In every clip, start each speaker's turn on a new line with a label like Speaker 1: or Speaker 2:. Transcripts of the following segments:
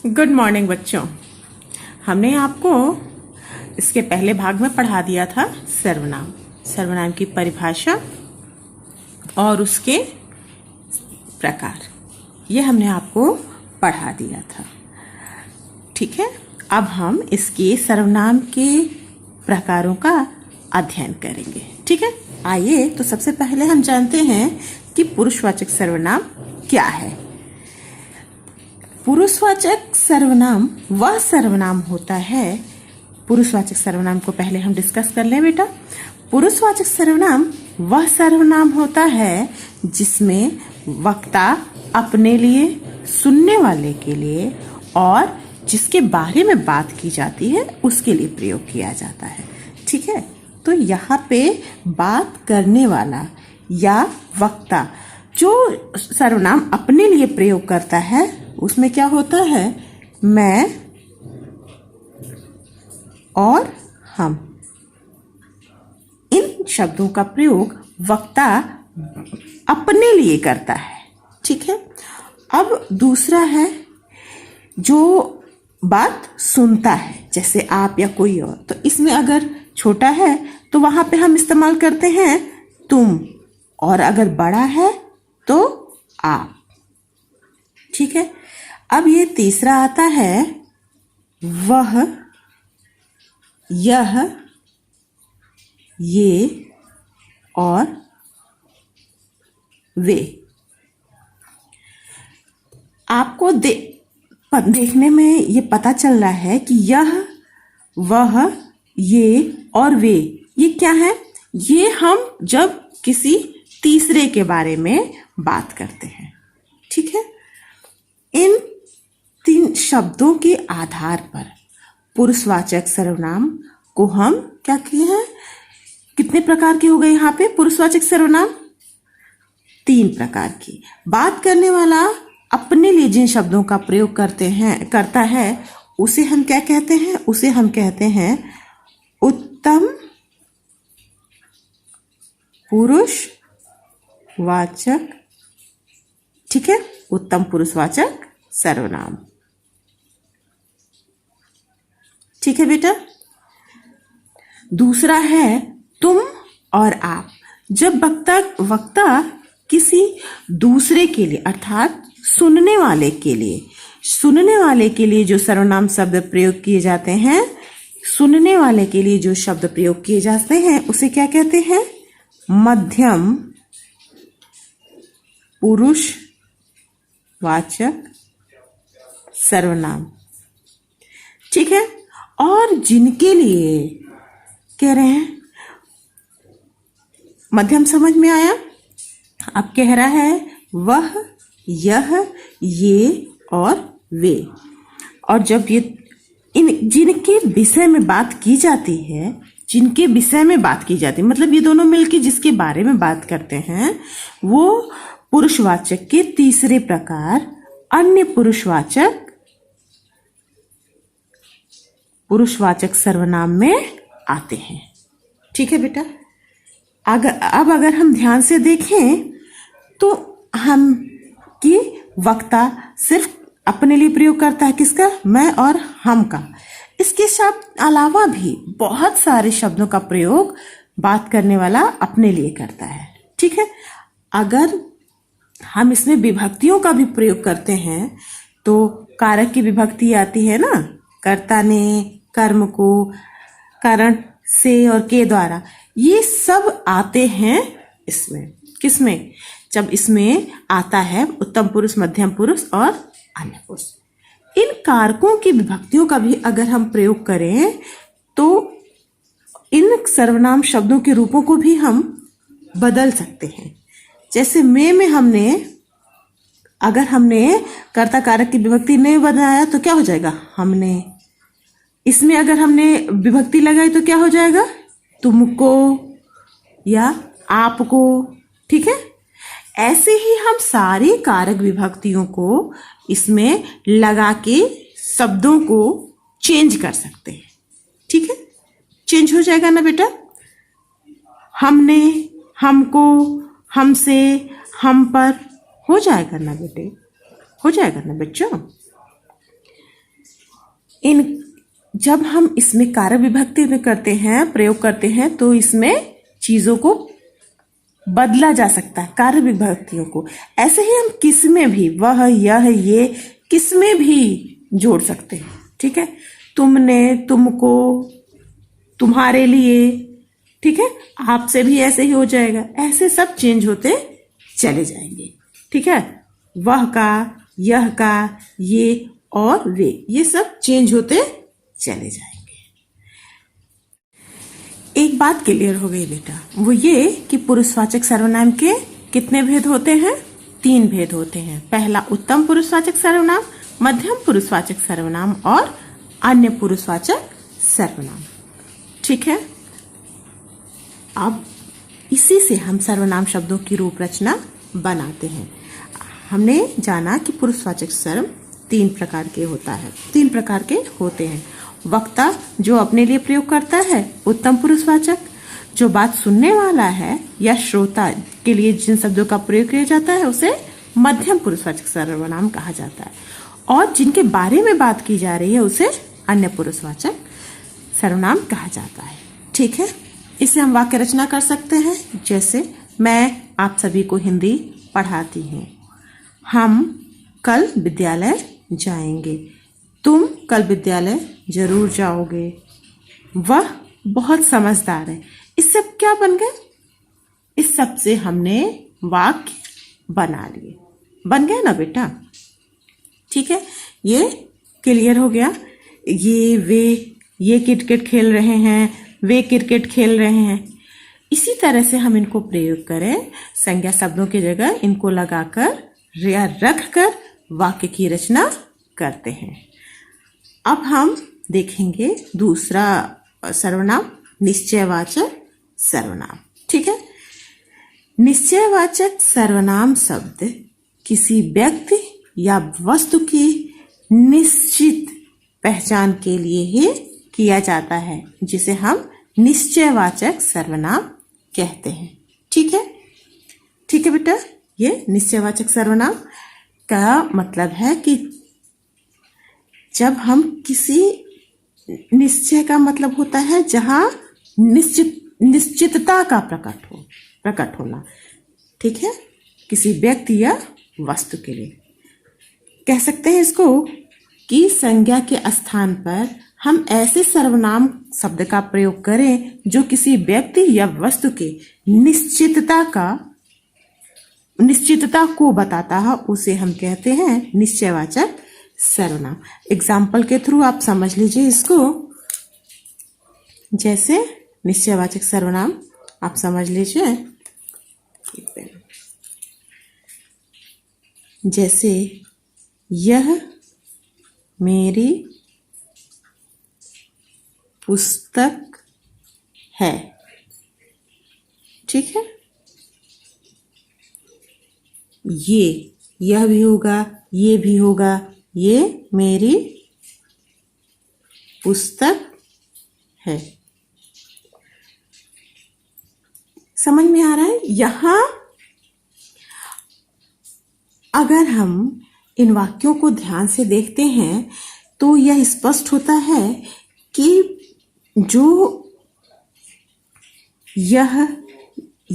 Speaker 1: Good morning बच्चों। हमने आपको इसके पहले भाग में पढ़ा दिया था सर्वनाम, सर्वनाम की परिभाषा और उसके प्रकार। ये हमने आपको पढ़ा दिया था, ठीक है। अब हम इसके सर्वनाम के प्रकारों का अध्ययन करेंगे, ठीक है। आइए, तो सबसे पहले हम जानते हैं कि पुरुषवाचक सर्वनाम क्या है। पुरुषवाचक सर्वनाम वह सर्वनाम होता है, पुरुषवाचक सर्वनाम को पहले हम डिस्कस कर लें बेटा। पुरुषवाचक सर्वनाम वह सर्वनाम होता है जिसमें वक्ता अपने लिए, सुनने वाले के लिए और जिसके बारे में बात की जाती है उसके लिए प्रयोग किया जाता है, ठीक है। तो यहाँ पे बात करने वाला या वक्ता जो सर्वनाम अपने लिए प्रयोग करता है उसमें क्या होता है, मैं और हम। इन शब्दों का प्रयोग वक्ता अपने लिए करता है, ठीक है। अब दूसरा है जो बात सुनता है, जैसे आप या कोई और। तो इसमें अगर छोटा है तो वहां पे हम इस्तेमाल करते हैं तुम, और अगर बड़ा है तो आप, ठीक है। अब ये तीसरा आता है वह, यह, ये और वे। आपको देखने में ये पता चल रहा है कि यह, वह, ये और वे, ये क्या है? ये हम जब किसी तीसरे के बारे में बात करते हैं, ठीक है। इन तीन शब्दों के आधार पर पुरुषवाचक सर्वनाम को हम क्या किए हैं, कितने प्रकार के हो गए यहाँ पे पुरुषवाचक सर्वनाम? 3 प्रकार की। बात करने वाला अपने लिए जिन शब्दों का प्रयोग करता है उसे हम क्या कहते हैं? उसे हम कहते हैं उत्तम पुरुषवाचक, ठीक है, उत्तम पुरुषवाचक सर्वनाम, ठीक है बेटा। दूसरा है तुम और आप। जब वक्ता किसी दूसरे के लिए अर्थात सुनने वाले के लिए जो सर्वनाम शब्द प्रयोग किए जाते हैं, सुनने वाले के लिए जो शब्द प्रयोग किए जाते हैं उसे क्या कहते हैं? मध्यम पुरुषवाचक सर्वनाम, ठीक है। और जिनके लिए कह रहे हैं, मध्यम समझ में आया? अब कह रहा है वह, यह, ये और वे। और जब ये जिनके विषय में बात की जाती है, मतलब ये दोनों मिलके जिसके बारे में बात करते हैं, वो पुरुषवाचक के तीसरे प्रकार अन्य पुरुषवाचक सर्वनाम में आते हैं, ठीक है बेटा। अब अगर हम ध्यान से देखें तो हम कि वक्ता सिर्फ अपने लिए प्रयोग करता है, किसका? मैं और हम का। इसके शब्द अलावा भी बहुत सारे शब्दों का प्रयोग बात करने वाला अपने लिए करता है, ठीक है। अगर हम इसमें विभक्तियों का भी प्रयोग करते हैं तो कारक की विभक्ति आती है ना, कर्ता ने कर्म को कारण से और के द्वारा, ये सब आते हैं इसमें। किसमें? जब इसमें आता है उत्तम पुरुष, मध्यम पुरुष और अन्य पुरुष। इन कारकों की विभक्तियों का भी अगर हम प्रयोग करें तो इन सर्वनाम शब्दों के रूपों को भी हम बदल सकते हैं। जैसे अगर हमने कर्ता कारक की विभक्ति नहीं बनाया तो क्या हो जाएगा? हमने। इसमें अगर हमने विभक्ति लगाई तो क्या हो जाएगा? तुमको या आपको, ठीक है। ऐसे ही हम सारी कारक विभक्तियों को इसमें लगा के शब्दों को चेंज कर सकते हैं, ठीक है। चेंज हो जाएगा ना बेटा? हमने, हमको, हमसे, हम पर, हो जाएगा ना बेटे? हो जाएगा ना बच्चों? इन जब हम इसमें कार्य विभक्ति में करते हैं, प्रयोग करते हैं, तो इसमें चीजों को बदला जा सकता है, कार्य विभक्तियों को। ऐसे ही हम किसमें भी, वह, यह, ये, किसमें भी जोड़ सकते हैं। ठीक है, तुमने, तुमको, तुम्हारे लिए। ठीक है, आपसे भी ऐसे ही हो जाएगा। ऐसे सब चेंज होते चले जाएंगे। ठीक है, वह का, यह का, ये और वे, ये सब चेंज होते चले जाएंगे। एक बात क्लियर हो गई बेटा, वो ये कि पुरुषवाचक सर्वनाम के कितने भेद होते हैं? 3 भेद होते हैं। पहला उत्तम पुरुषवाचक सर्वनाम, मध्यम पुरुषवाचक सर्वनाम और अन्य पुरुषवाचक सर्वनाम। ठीक है, अब इसी से हम सर्वनाम शब्दों की रूप रचना बनाते हैं। हमने जाना कि पुरुषवाचक सर्व 3 प्रकार के होते हैं। वक्ता जो अपने लिए प्रयोग करता है, उत्तम पुरुषवाचक। जो बात सुनने वाला है या श्रोता के लिए जिन शब्दों का प्रयोग किया जाता है उसे मध्यम पुरुषवाचक सर्वनाम कहा जाता है। और जिनके बारे में बात की जा रही है उसे अन्य पुरुषवाचक सर्वनाम कहा जाता है। ठीक है, इसे हम वाक्य रचना कर सकते हैं। जैसे मैं आप सभी को हिंदी पढ़ाती हूँ। हम कल विद्यालय जाएंगे। तुम कल विद्यालय जरूर जाओगे। वह बहुत समझदार है। इससे क्या बन गए? इस सब से हमने वाक्य बना लिए। बन गया ना बेटा? ठीक है, ये क्लियर हो गया। ये क्रिकेट खेल रहे हैं, वे क्रिकेट खेल रहे हैं। इसी तरह से हम इनको प्रयोग करें, संज्ञा शब्दों की जगह इनको लगाकर या रखकर वाक्य की रचना करते हैं। अब हम देखेंगे दूसरा सर्वनाम, निश्चयवाचक सर्वनाम। ठीक है, निश्चयवाचक सर्वनाम शब्द किसी व्यक्ति या वस्तु की निश्चित पहचान के लिए ही किया जाता है, जिसे हम निश्चयवाचक सर्वनाम कहते हैं। ठीक है बेटा, ये निश्चयवाचक सर्वनाम का मतलब है कि जब हम किसी निश्चय का मतलब होता है जहां निश्चितता का प्रकट होना। ठीक है, किसी व्यक्ति या वस्तु के लिए कह सकते हैं इसको कि संज्ञा के स्थान पर हम ऐसे सर्वनाम शब्द का प्रयोग करें जो किसी व्यक्ति या वस्तु के निश्चितता को बताता है, उसे हम कहते हैं निश्चयवाचक सर्वनाम। एग्जाम्पल के थ्रू आप समझ लीजिए इसको। जैसे निश्चयवाचक सर्वनाम आप समझ लीजिए, जैसे यह मेरी पुस्तक है। ठीक है, यह भी होगा, ये भी होगा, ये मेरी पुस्तक है। समझ में आ रहा है? यहां अगर हम इन वाक्यों को ध्यान से देखते हैं तो यह स्पष्ट होता है कि जो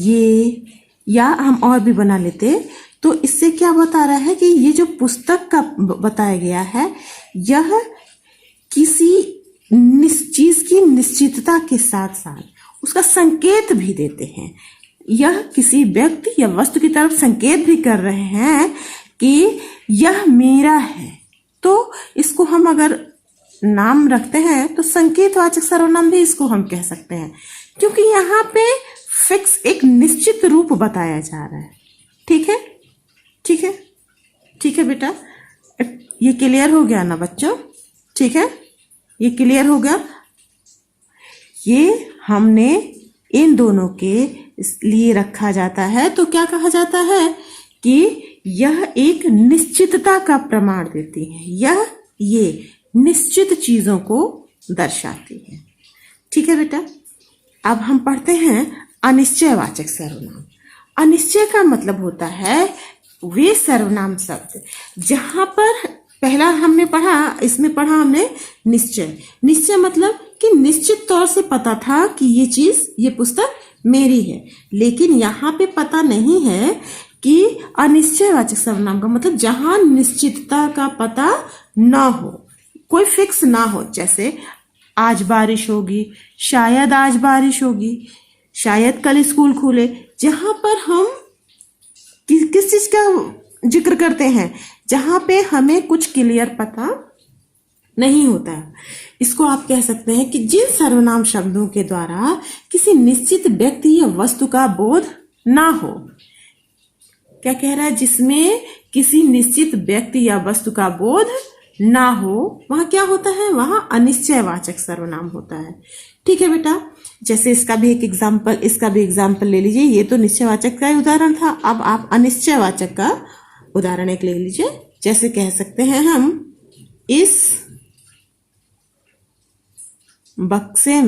Speaker 1: ये या हम और भी बना लेते तो इससे क्या बता रहा है कि ये जो पुस्तक का बताया गया है यह किसी चीज की निश्चितता के साथ साथ उसका संकेत भी देते हैं। यह किसी व्यक्ति या वस्तु की तरफ संकेत भी कर रहे हैं कि यह मेरा है। तो इसको हम अगर नाम रखते हैं तो संकेतवाचक सर्वनाम भी इसको हम कह सकते हैं, क्योंकि यहाँ पे फिक्स एक निश्चित रूप बताया जा रहा है। ठीक है, ठीक है, ठीक है बेटा, ये क्लियर हो गया ना बच्चों? ठीक है, ये क्लियर हो गया। ये हमने इन दोनों के लिए रखा जाता है तो क्या कहा जाता है कि यह एक निश्चितता का प्रमाण देती है, ये निश्चित चीजों को दर्शाती है। ठीक है बेटा, अब हम पढ़ते हैं अनिश्चयवाचक सर्वनाम। अनिश्चय का मतलब होता है वे सर्वनाम शब्द जहां पर पहला हमने पढ़ा, इसमें पढ़ा हमने निश्चय। निश्चय मतलब कि निश्चित तौर से पता था कि ये चीज, ये पुस्तक मेरी है। लेकिन यहाँ पे पता नहीं है कि अनिश्चयवाचक सर्वनाम का मतलब जहां निश्चितता का पता ना हो, कोई फिक्स ना हो। जैसे आज बारिश होगी, शायद आज बारिश होगी, शायद कल स्कूल खुले। जहां पर हम किस चीज का जिक्र करते हैं, जहां पे हमें कुछ क्लियर पता नहीं होता है, इसको आप कह सकते हैं कि जिन सर्वनाम शब्दों के द्वारा किसी निश्चित व्यक्ति या वस्तु का बोध ना हो। क्या कह रहा है? जिसमें किसी निश्चित व्यक्ति या वस्तु का बोध ना हो, वहां क्या होता है? वहां अनिश्चयवाचक सर्वनाम होता है। ठीक है बेटा, जैसे इसका भी एग्जाम्पल ले लीजिए। ये तो निश्चयवाचक का उदाहरण था, अब आप अनिश्चयवाचक का उदाहरण एक ले लीजिए। जैसे कह सकते हैं हम, इस बक्से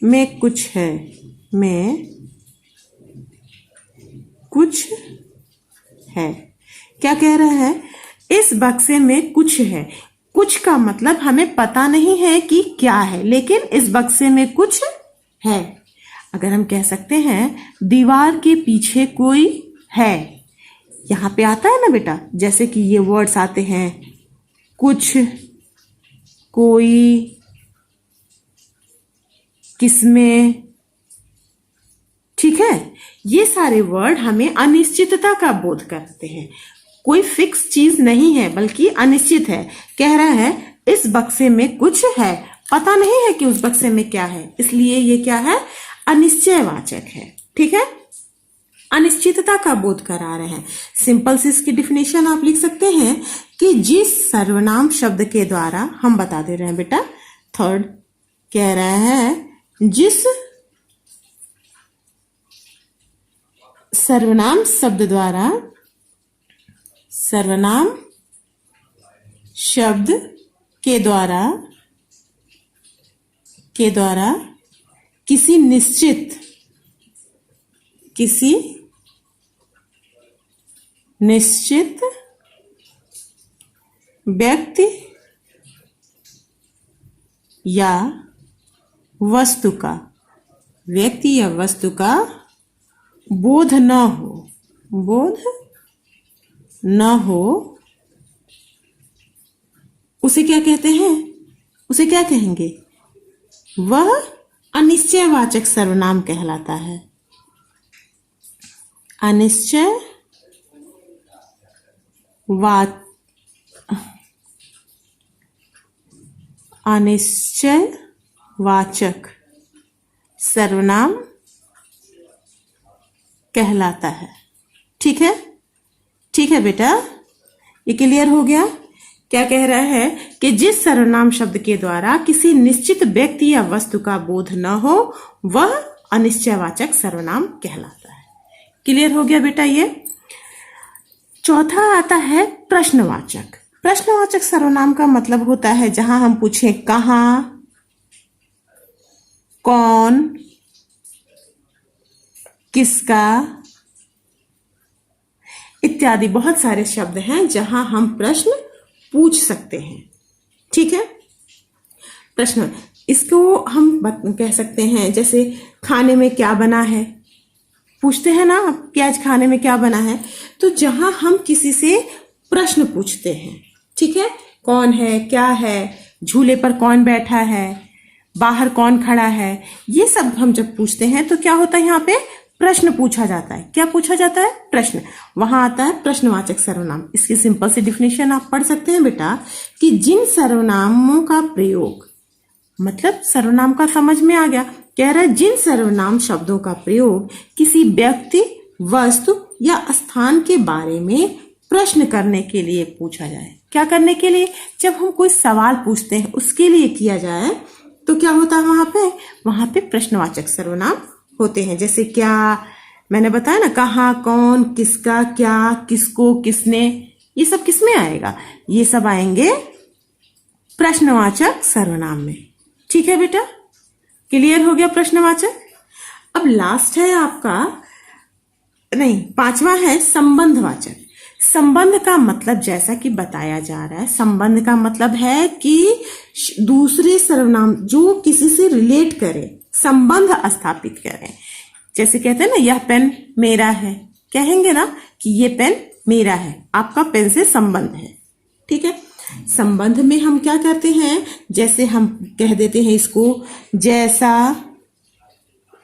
Speaker 1: में कुछ है, में कुछ है। क्या कह रहा है? इस बक्से में कुछ है। कुछ का मतलब हमें पता नहीं है कि क्या है, लेकिन इस बक्से में कुछ है। अगर हम कह सकते हैं दीवार के पीछे कोई है, यहां पे आता है ना बेटा, जैसे कि ये वर्ड्स आते हैं, कुछ, कोई, किसमें। ठीक है, ये सारे वर्ड हमें अनिश्चितता का बोध करते हैं। कोई फिक्स चीज नहीं है, बल्कि अनिश्चित है। कह रहा है इस बक्से में कुछ है, पता नहीं है कि उस बक्से में क्या है, इसलिए ये क्या है? अनिश्चयवाचक है। ठीक है, अनिश्चितता का बोध करा रहे हैं। सिंपल से इसकी डिफिनेशन आप लिख सकते हैं कि जिस सर्वनाम शब्द के द्वारा, हम बता दे रहे हैं बेटा, थर्ड कह रहा है जिस सर्वनाम शब्द द्वारा, सर्वनाम शब्द के द्वारा किसी निश्चित व्यक्ति या वस्तु का बोध न हो, उसे क्या कहते हैं? उसे क्या कहेंगे? वह अनिश्चयवाचक सर्वनाम कहलाता है। अनिश्चयवाचक सर्वनाम कहलाता है। ठीक है, ठीक है बेटा, ये क्लियर हो गया। क्या कह रहा है कि जिस सर्वनाम शब्द के द्वारा किसी निश्चित व्यक्ति या वस्तु का बोध न हो, वह अनिश्चयवाचक सर्वनाम कहलाता है। क्लियर हो गया बेटा ये। चौथा आता है प्रश्नवाचक। प्रश्नवाचक सर्वनाम का मतलब होता है जहां हम पूछें कहां, कौन, किसका इत्यादि बहुत सारे शब्द हैं जहां हम प्रश्न पूछ सकते हैं। ठीक है, प्रश्न, इसको हम कह सकते हैं जैसे खाने में क्या बना है, पूछते हैं ना कि आज खाने में क्या बना है। तो जहां हम किसी से प्रश्न पूछते हैं, ठीक है, कौन है, क्या है, झूले पर कौन बैठा है, बाहर कौन खड़ा है, ये सब हम जब पूछते हैं तो क्या होता है? यहाँ पे प्रश्न पूछा जाता है। क्या पूछा जाता है? प्रश्न। वहां आता है प्रश्नवाचक सर्वनाम। इसकी सिंपल सी डिफिनेशन आप पढ़ सकते हैं बेटा कि जिन सर्वनामों का प्रयोग, मतलब सर्वनाम का समझ में आ गया। कह रहा है जिन सर्वनाम शब्दों का प्रयोग किसी व्यक्ति, वस्तु या स्थान के बारे में प्रश्न करने के लिए पूछा जाए। क्या करने के लिए? जब हम कोई सवाल पूछते हैं उसके लिए किया जाए तो क्या होता है? वहां पे प्रश्नवाचक सर्वनाम होते हैं। जैसे क्या, मैंने बताया ना, कहाँ, कौन, किसका, क्या, किसको, किसने, ये सब किसमें आएगा? ये सब आएंगे प्रश्नवाचक सर्वनाम में। ठीक है बेटा, क्लियर हो गया प्रश्नवाचक। अब लास्ट है आपका नहीं, पांचवा है संबंधवाचक। संबंध का मतलब जैसा कि बताया जा रहा है, संबंध का मतलब है कि दूसरे सर्वनाम जो किसी से रिलेट करे, संबंध स्थापित करे। जैसे कहते हैं ना, यह पेन मेरा है, कहेंगे ना कि ये पेन मेरा है, आपका पेन से संबंध है। ठीक है, संबंध में हम क्या करते हैं, जैसे हम कह देते हैं इसको जैसा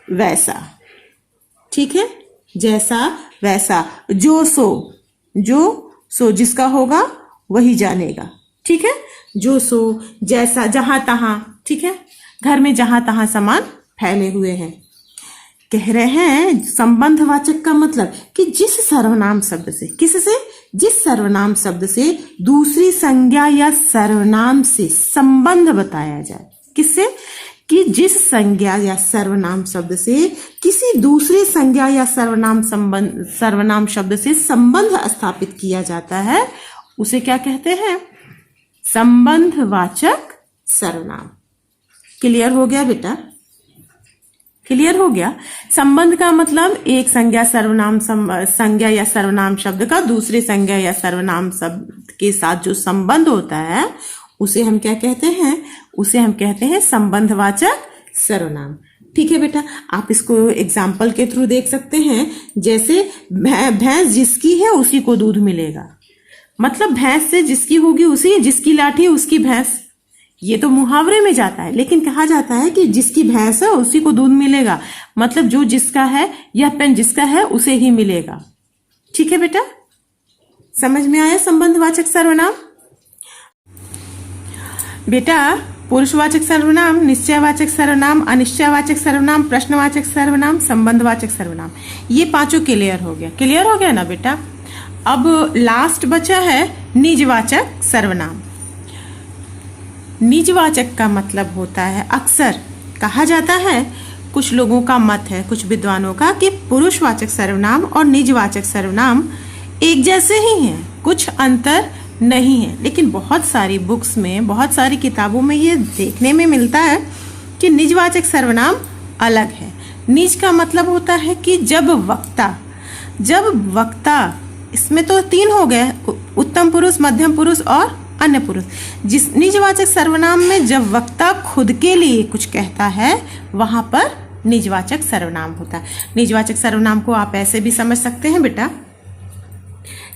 Speaker 1: वैसा। ठीक है, जैसा वैसा, जो सो जिसका होगा वही जानेगा। ठीक है, जो सो, जैसा, जहां तहां। ठीक है, घर में जहां तहां सामान फैले हुए हैं। कह रहे हैं संबंधवाचक का मतलब कि जिस सर्वनाम शब्द से, किससे, जिस सर्वनाम शब्द से दूसरी संज्ञा या सर्वनाम से संबंध बताया जाए। किससे, कि जिस संज्ञा या सर्वनाम शब्द से किसी दूसरे संज्ञा या सर्वनाम शब्द से संबंध स्थापित किया जाता है, उसे क्या कहते हैं, संबंधवाचक सर्वनाम। क्लियर हो गया बेटा? क्लियर हो गया? संबंध का मतलब एक संज्ञा या सर्वनाम शब्द का दूसरे संज्ञा या सर्वनाम शब्द के साथ जो संबंध होता है, उसे हम क्या कहते हैं, उसे हम कहते हैं संबंधवाचक सर्वनाम। ठीक है बेटा, आप इसको एग्जाम्पल के थ्रू देख सकते हैं। जैसे भैंस जिसकी है उसी को दूध मिलेगा, मतलब भैंस से जिसकी होगी उसी, जिसकी लाठी उसकी भैंस। ये तो मुहावरे में जाता है, लेकिन कहा जाता है कि जिसकी भैंस है उसी को दूध मिलेगा, मतलब जो जिसका है, यह पेन जिसका है उसे ही मिलेगा। ठीक है बेटा, समझ में आया संबंधवाचक सर्वनाम? बेटा, पुरुषवाचक सर्वनाम, निश्चयवाचक सर्वनाम, अनिश्चयवाचक सर्वनाम, प्रश्नवाचक सर्वनाम, संबंधवाचक सर्वनाम, ये पांचों क्लियर हो गया। क्लियर हो गया ना बेटा? अब लास्ट बचा है निजवाचक सर्वनाम। निजवाचक का मतलब होता है, अक्सर कहा जाता है, कुछ लोगों का मत है, कुछ विद्वानों का, कि पुरुषवाचक सर्वनाम और निजवाचक सर्वनाम एक जैसे ही हैं, कुछ अंतर नहीं है। लेकिन बहुत सारी बुक्स में, बहुत सारी किताबों में ये देखने में मिलता है कि निजवाचक सर्वनाम अलग है। निज का मतलब होता है कि जब वक्ता, इसमें तो तीन हो गए, उत्तम पुरुष, मध्यम पुरुष और अन्य पुरुष। जिस निजवाचक सर्वनाम में जब वक्ता खुद के लिए कुछ कहता है, वहां पर निजवाचक सर्वनाम होता है। निजवाचक सर्वनाम को आप ऐसे भी समझ सकते हैं बेटा,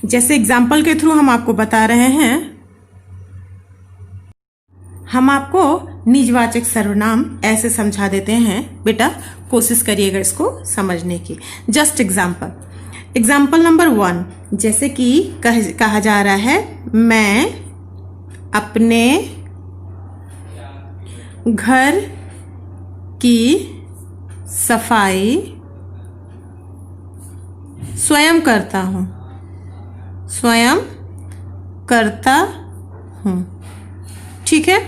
Speaker 1: जैसे एग्जाम्पल के थ्रू हम आपको बता रहे हैं। हम आपको निजवाचक सर्वनाम ऐसे समझा देते हैं बेटा, कोशिश करिएगा इसको समझने की। जस्ट एग्जाम्पल नंबर 1, जैसे कि कहा जा रहा है, मैं अपने घर की सफाई स्वयं करता हूँ, स्वयं करता हूँ। ठीक है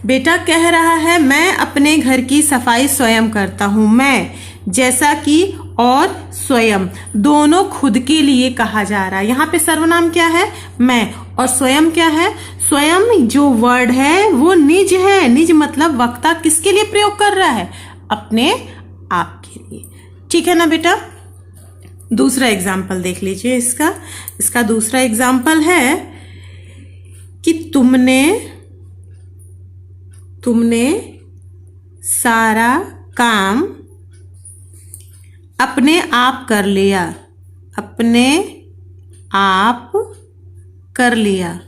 Speaker 1: बेटा, कह रहा है मैं अपने घर की सफाई स्वयं करता हूँ। मैं, जैसा कि, और स्वयं, दोनों खुद के लिए कहा जा रहा है। यहाँ पे सर्वनाम क्या है, मैं, और स्वयं क्या है, स्वयं जो वर्ड है वो निज है। निज मतलब वक्ता किसके लिए प्रयोग कर रहा है, अपने आप के लिए। ठीक है ना बेटा? दूसरा एग्जाम्पल देख लीजिए इसका दूसरा एग्जाम्पल है कि तुमने सारा काम अपने आप कर लिया, अपने आप कर लिया।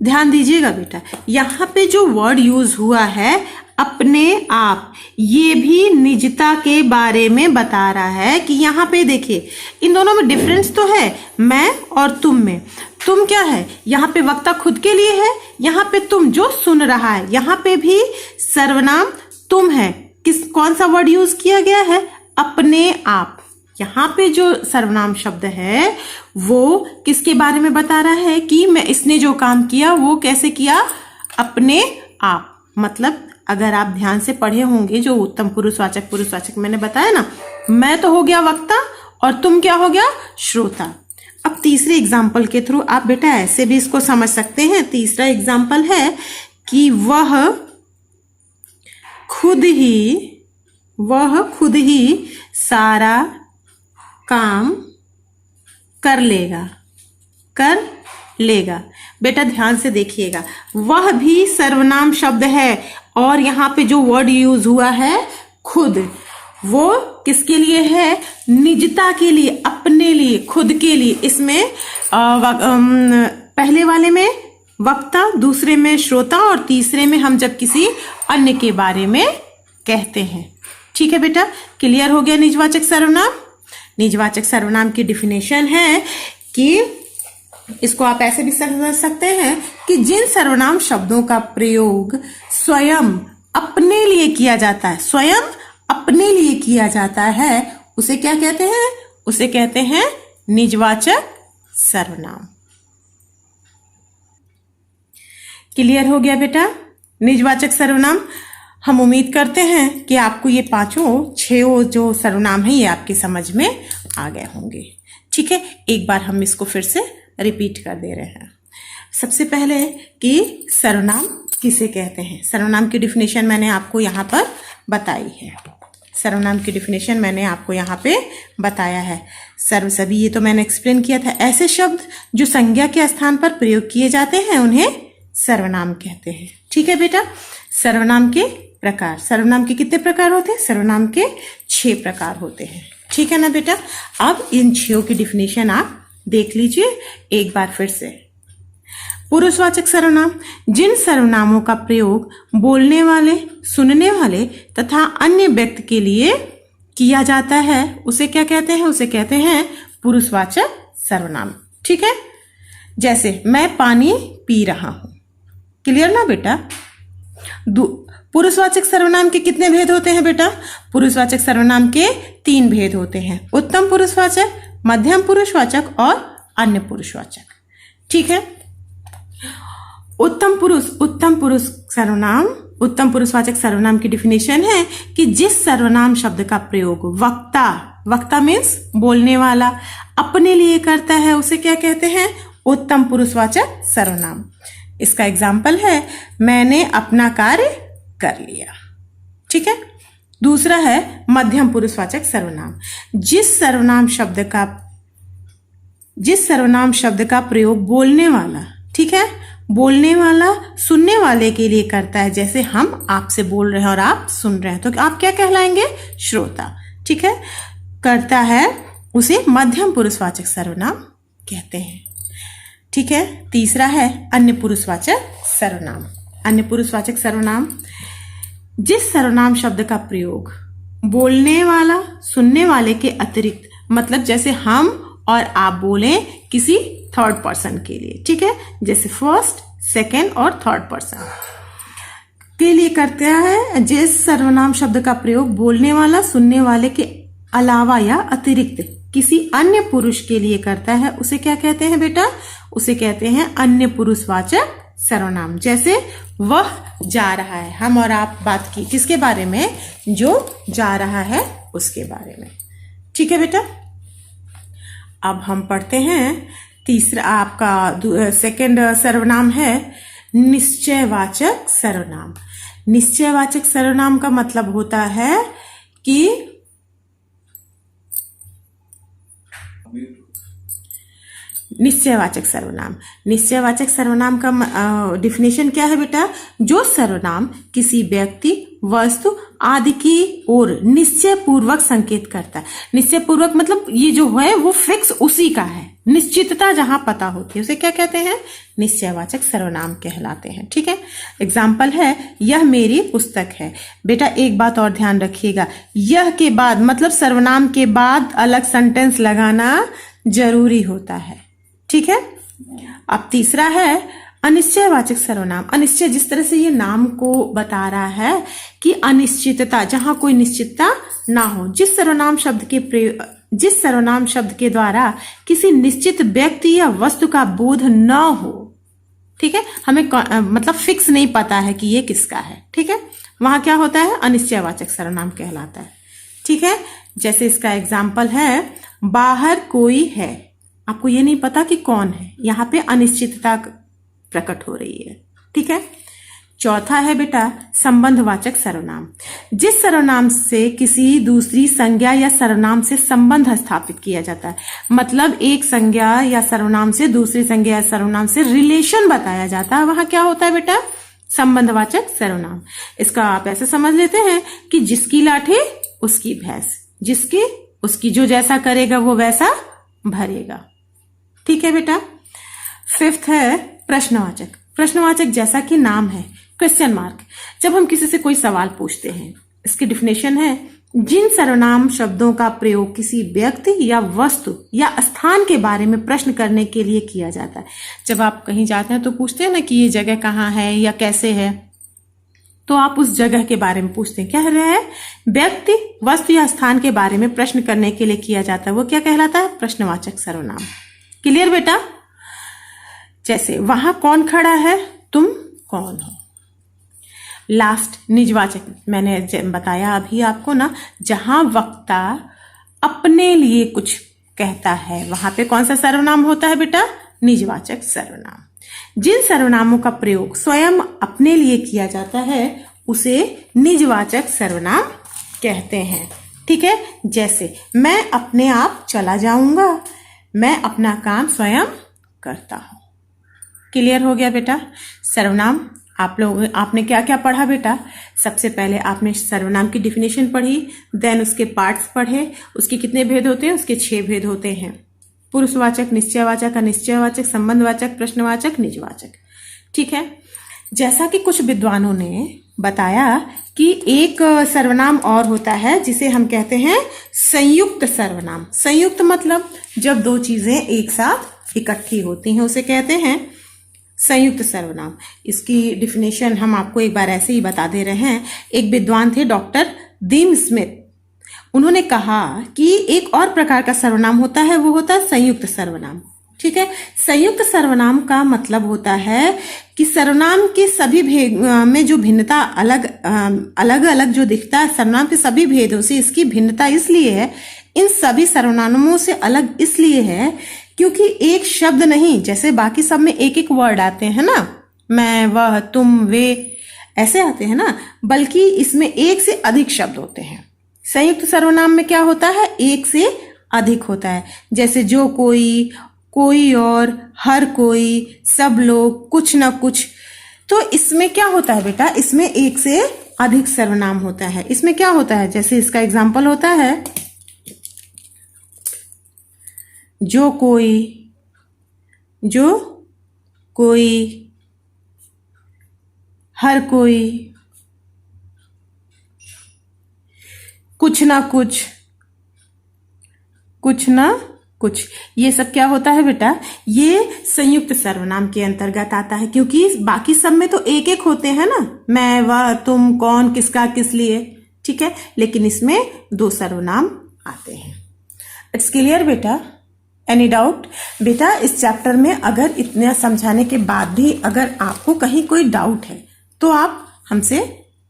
Speaker 1: ध्यान दीजिएगा बेटा, यहाँ पे जो वर्ड यूज हुआ है अपने आप, ये भी निजता के बारे में बता रहा है कि यहाँ पे देखिए इन दोनों में डिफरेंस तो है, मैं और तुम में। तुम क्या है, यहाँ पे वक्ता खुद के लिए है, यहाँ पे तुम जो सुन रहा है, यहाँ पे भी सर्वनाम तुम है। कौन सा वर्ड यूज किया गया है, अपने आप। यहाँ पे जो सर्वनाम शब्द है वो किसके बारे में बता रहा है कि इसने जो काम किया वो कैसे किया, अपने आप। मतलब अगर आप ध्यान से पढ़े होंगे जो उत्तम पुरुषवाचक मैंने बताया ना, मैं तो हो गया वक्ता और तुम क्या हो गया, श्रोता। अब तीसरे एग्जाम्पल के थ्रू आप बेटा ऐसे भी इसको समझ सकते हैं। तीसरा एग्जाम्पल है कि वह खुद ही वह खुद ही सारा काम कर लेगा। बेटा ध्यान से देखिएगा, वह भी सर्वनाम शब्द है और यहाँ पे जो वर्ड यूज हुआ है खुद, वो किसके लिए है? निजता के लिए, अपने लिए, खुद के लिए। इसमें पहले वाले में वक्ता, दूसरे में श्रोता और तीसरे में हम जब किसी अन्य के बारे में कहते हैं। ठीक है बेटा, क्लियर हो गया निजवाचक सर्वनाम? निजवाचक सर्वनाम की डिफिनेशन है कि इसको आप ऐसे भी समझ सकते हैं कि जिन सर्वनाम शब्दों का प्रयोग स्वयं अपने लिए किया जाता है, स्वयं अपने लिए किया जाता है, उसे क्या कहते हैं? उसे कहते हैं निजवाचक सर्वनाम। क्लियर हो गया बेटा निजवाचक सर्वनाम? हम उम्मीद करते हैं कि आपको ये छह जो सर्वनाम है ये आपकी समझ में आ गए होंगे। ठीक है, एक बार हम इसको फिर से रिपीट कर दे रहे हैं। सबसे पहले कि सर्वनाम किसे कहते हैं? सर्वनाम की डिफिनेशन मैंने आपको यहाँ पर बताई है। सर्वनाम की डिफिनेशन मैंने आपको यहाँ पे बताया है। सभी ये तो मैंने एक्सप्लेन किया था। ऐसे शब्द जो संज्ञा के स्थान पर प्रयोग किए जाते हैं उन्हें सर्वनाम कहते हैं। ठीक है बेटा, सर्वनाम के प्रकार, सर्वनाम के कितने प्रकार होते हैं? सर्वनाम के 6 प्रकार होते हैं। ठीक है ना बेटा? अब इन 6 की डिफिनेशन आप देख लीजिए एक बार फिर से। पुरुषवाचक सर्वनाम, जिन सर्वनामों का प्रयोग बोलने वाले, सुनने वाले तथा अन्य व्यक्ति के लिए किया जाता है उसे क्या कहते हैं? उसे कहते हैं पुरुषवाचक सर्वनाम। ठीक है, जैसे मैं पानी पी रहा हूं। क्लियर ना बेटा? पुरुषवाचक सर्वनाम के कितने भेद होते हैं बेटा? पुरुषवाचक सर्वनाम के 3 भेद होते हैं, उत्तम पुरुषवाचक, मध्यम पुरुषवाचक और अन्य पुरुषवाचक। ठीक है, उत्तम पुरुषवाचक सर्वनाम की डिफिनेशन है कि जिस सर्वनाम शब्द का प्रयोग वक्ता मीन्स बोलने वाला, अपने लिए करता है उसे क्या कहते हैं? उत्तम पुरुषवाचक सर्वनाम। इसका एग्जाम्पल है मैंने अपना कार्य कर लिया। ठीक है, दूसरा है मध्यम पुरुषवाचक सर्वनाम, जिस सर्वनाम शब्द का प्रयोग बोलने वाला, ठीक है, बोलने वाला सुनने वाले के लिए करता है। जैसे हम आपसे बोल रहे हैं और आप सुन रहे हैं तो आप क्या कहलाएंगे? श्रोता। ठीक है, करता है उसे मध्यम पुरुषवाचक सर्वनाम कहते हैं। ठीक है, तीसरा है अन्य पुरुषवाचक सर्वनाम। अन्य पुरुषवाचक सर्वनाम, जिस सर्वनाम शब्द का प्रयोग बोलने वाला सुनने वाले के अतिरिक्त, मतलब जैसे हम और आप बोलें किसी थर्ड पर्सन के लिए, ठीक है, जैसे फर्स्ट, सेकेंड और थर्ड पर्सन के लिए करता है। जिस सर्वनाम शब्द का प्रयोग बोलने वाला सुनने वाले के अलावा या अतिरिक्त किसी अन्य पुरुष के लिए करता है उसे क्या कहते हैं बेटा? उसे कहते हैं अन्य पुरुषवाचक सर्वनाम। जैसे वह जा रहा है, हम और आप बात की किसके बारे में? जो जा रहा है उसके बारे में। ठीक है बेटा, अब हम पढ़ते हैं तीसरा, आपका सेकंड सर्वनाम है निश्चयवाचक सर्वनाम। निश्चयवाचक सर्वनाम का मतलब होता है कि निश्चयवाचक सर्वनाम का डिफिनेशन क्या है बेटा? जो सर्वनाम किसी व्यक्ति, वस्तु आदि की ओर निश्चय पूर्वक संकेत करता है। निश्चय पूर्वक मतलब ये जो है वो फिक्स उसी का है, निश्चितता जहां पता होती है उसे क्या कहते हैं? निश्चयवाचक सर्वनाम कहलाते हैं। ठीक है, एग्जाम्पल है यह मेरी पुस्तक है। बेटा एक बात और ध्यान रखिएगा, यह के बाद मतलब सर्वनाम के बाद अलग सेंटेंस लगाना जरूरी होता है। ठीक है, अब तीसरा है अनिश्चयवाचक सर्वनाम। अनिश्चय, जिस तरह से ये नाम को बता रहा है कि अनिश्चितता, जहां कोई निश्चितता ना हो, जिस सर्वनाम शब्द के द्वारा किसी निश्चित व्यक्ति या वस्तु का बोध न हो। ठीक है, हमें मतलब फिक्स नहीं पता है कि ये किसका है। ठीक है, वहां क्या होता है? अनिश्चयवाचक सर्वनाम कहलाता है। ठीक है, जैसे इसका एग्जाम्पल है बाहर कोई है, आपको ये नहीं पता कि कौन है, यहाँ पे अनिश्चितता प्रकट हो रही है। ठीक है, चौथा है बेटा संबंधवाचक सर्वनाम। जिस सर्वनाम से किसी दूसरी संज्ञा या सर्वनाम से संबंध स्थापित किया जाता है, मतलब एक संज्ञा या सर्वनाम से दूसरी संज्ञा या सर्वनाम से रिलेशन बताया जाता है, वहां क्या होता है बेटा? संबंधवाचक सर्वनाम। इसका आप ऐसे समझ लेते हैं कि जिसकी लाठी उसकी भैंस, जिसकी उसकी, जो जैसा करेगा वो वैसा भरेगा। ठीक है बेटा। फिफ्थ है प्रश्नवाचक। प्रश्नवाचक जैसा कि नाम है, क्वेश्चन मार्क। जब हम किसी से कोई सवाल पूछते हैं, इसकी डिफिनेशन है जिन सर्वनाम शब्दों का प्रयोग किसी व्यक्ति या वस्तु या स्थान के बारे में प्रश्न करने के लिए किया जाता है। जब आप कहीं जाते हैं तो पूछते हैं ना कि ये जगह कहाँ है या कैसे है, तो आप उस जगह के बारे में पूछते हैं। क्या रहा है? व्यक्ति, वस्तु या स्थान के बारे में प्रश्न करने के लिए किया जाता है, वो क्या कहलाता है? प्रश्नवाचक सर्वनाम। क्लियर बेटा? जैसे वहां कौन खड़ा है, तुम कौन हो। लास्ट निजवाचक, मैंने बताया अभी आपको ना, जहां वक्ता अपने लिए कुछ कहता है वहां पे कौन सा सर्वनाम होता है बेटा? निजवाचक सर्वनाम। जिन सर्वनामों का प्रयोग स्वयं अपने लिए किया जाता है उसे निजवाचक सर्वनाम कहते हैं। ठीक है। जैसे मैं अपने आप चला जाऊंगा, मैं अपना काम स्वयं करता हूं। क्लियर हो गया बेटा? सर्वनाम आपने क्या क्या पढ़ा बेटा? सबसे पहले आपने सर्वनाम की डिफिनेशन पढ़ी, देन उसके पार्ट्स पढ़े। उसके कितने भेद होते हैं? उसके 6 भेद होते हैं। पुरुषवाचक, निश्चयवाचक, अनिश्चयवाचक, संबंधवाचक, प्रश्नवाचक, निजवाचक। ठीक है। जैसा कि कुछ विद्वानों ने बताया कि एक सर्वनाम और होता है जिसे हम कहते हैं संयुक्त सर्वनाम। संयुक्त मतलब जब दो चीजें एक साथ इकट्ठी होती हैं उसे कहते हैं संयुक्त सर्वनाम। इसकी डिफिनेशन हम आपको एक बार ऐसे ही बता दे रहे हैं। एक विद्वान थे डॉक्टर डीन स्मिथ, उन्होंने कहा कि एक और प्रकार का सर्वनाम होता है, वो होता है संयुक्त सर्वनाम। ठीक है। संयुक्त सर्वनाम का मतलब होता है कि सर्वनाम के सभी भेद में जो भिन्नता अलग अलग जो दिखता है, सर्वनाम के सभी भेदों से इसकी भिन्नता इसलिए है, इन सभी सर्वनामों से अलग इसलिए है क्योंकि एक शब्द नहीं, जैसे बाकी सब में एक एक वर्ड आते हैं ना, मैं, वह, तुम, वे, ऐसे आते हैं ना, बल्कि इसमें एक से अधिक शब्द होते हैं। संयुक्त सर्वनाम में क्या होता है? एक से अधिक होता है। जैसे जो कोई, कोई और, हर कोई, सब लोग, कुछ ना कुछ। तो इसमें क्या होता है बेटा? इसमें एक से अधिक सर्वनाम होता है। इसमें क्या होता है? जैसे इसका एग्जाम्पल होता है जो कोई, जो कोई, हर कोई, कुछ ना कुछ, कुछ ना कुछ। ये सब क्या होता है बेटा? ये संयुक्त सर्वनाम के अंतर्गत आता है, क्योंकि बाकी सब में तो एक एक होते हैं ना, मैं, वह, तुम, कौन, किसका, किस लिए। ठीक है। लेकिन इसमें 2 सर्वनाम आते हैं। इट्स क्लियर बेटा? Any doubt? बेटा इस चैप्टर में अगर इतना समझाने के बाद भी अगर आपको कहीं कोई डाउट है तो आप हमसे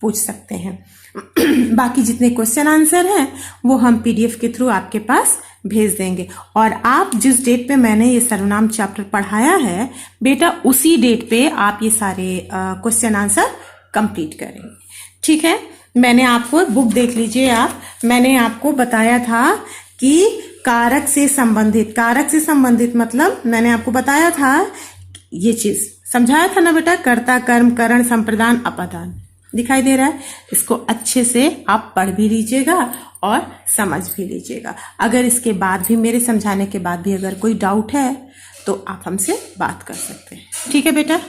Speaker 1: पूछ सकते हैं। बाकी जितने क्वेश्चन आंसर हैं वो हम PDF के थ्रू आपके पास भेज देंगे। और आप जिस डेट पे मैंने ये सर्वनाम चैप्टर पढ़ाया है बेटा, उसी डेट पे आप ये सारे क्वेश्चन आंसर कंप्लीट करेंगे। ठीक है। मैंने आपको बुक देख लीजिए आप, मैंने आपको बताया था कि कारक से संबंधित मतलब मैंने आपको बताया था, ये चीज समझाया था ना बेटा, कर्ता, कर्म, करण, संप्रदान, अपादान। दिखाई दे रहा है? इसको अच्छे से आप पढ़ भी लीजिएगा और समझ भी लीजिएगा। अगर इसके बाद भी, मेरे समझाने के बाद भी अगर कोई डाउट है तो आप हमसे बात कर सकते हैं। ठीक है बेटा?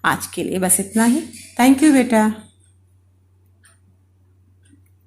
Speaker 1: आज के लिए बस इतना ही। थैंक यू बेटा।